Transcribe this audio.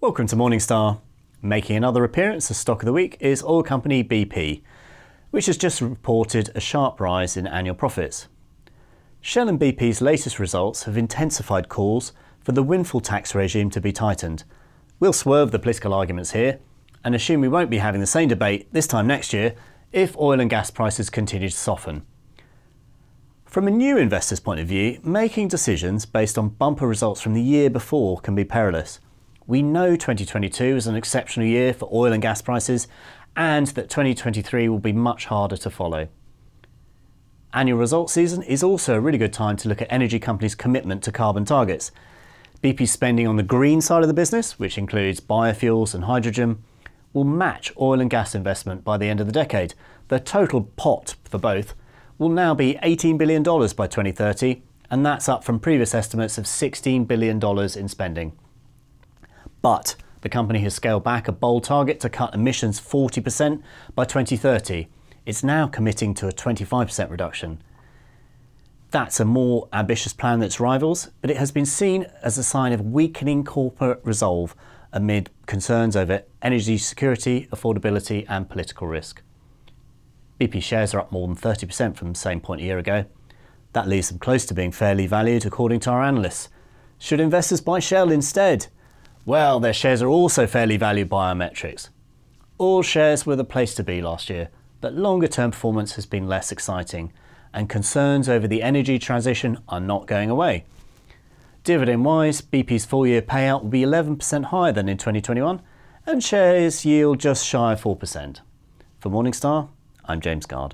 Welcome to Morningstar. Making another appearance as stock of the week is oil company BP, which has just reported a sharp rise in annual profits. Shell and BP's latest results have intensified calls for the windfall tax regime to be tightened. We'll swerve the political arguments here and assume we won't be having the same debate this time next year if oil and gas prices continue to soften. From a new investor's point of view, making decisions based on bumper results from the year before can be perilous. We know 2022 is an exceptional year for oil and gas prices and that 2023 will be much harder to follow. Annual results season is also a really good time to look at energy companies' commitment to carbon targets. BP's spending on the green side of the business, which includes biofuels and hydrogen, will match oil and gas investment by the end of the decade. The total pot for both will now be $18 billion by 2030, and that's up from previous estimates of $16 billion in spending. But the company has scaled back a bold target to cut emissions 40% by 2030. It's now committing to a 25% reduction. That's a more ambitious plan than its rivals, but it has been seen as a sign of weakening corporate resolve amid concerns over energy security, affordability and political risk. BP shares are up more than 30% from the same point a year ago. That leaves them close to being fairly valued according to our analysts. Should investors buy Shell instead? Well, their shares are also fairly valued by our metrics. All shares were the place to be last year, but longer term performance has been less exciting and concerns over the energy transition are not going away. Dividend wise, BP's full year payout will be 11% higher than in 2021 and shares yield just shy of 4%. For Morningstar, I'm James Gard.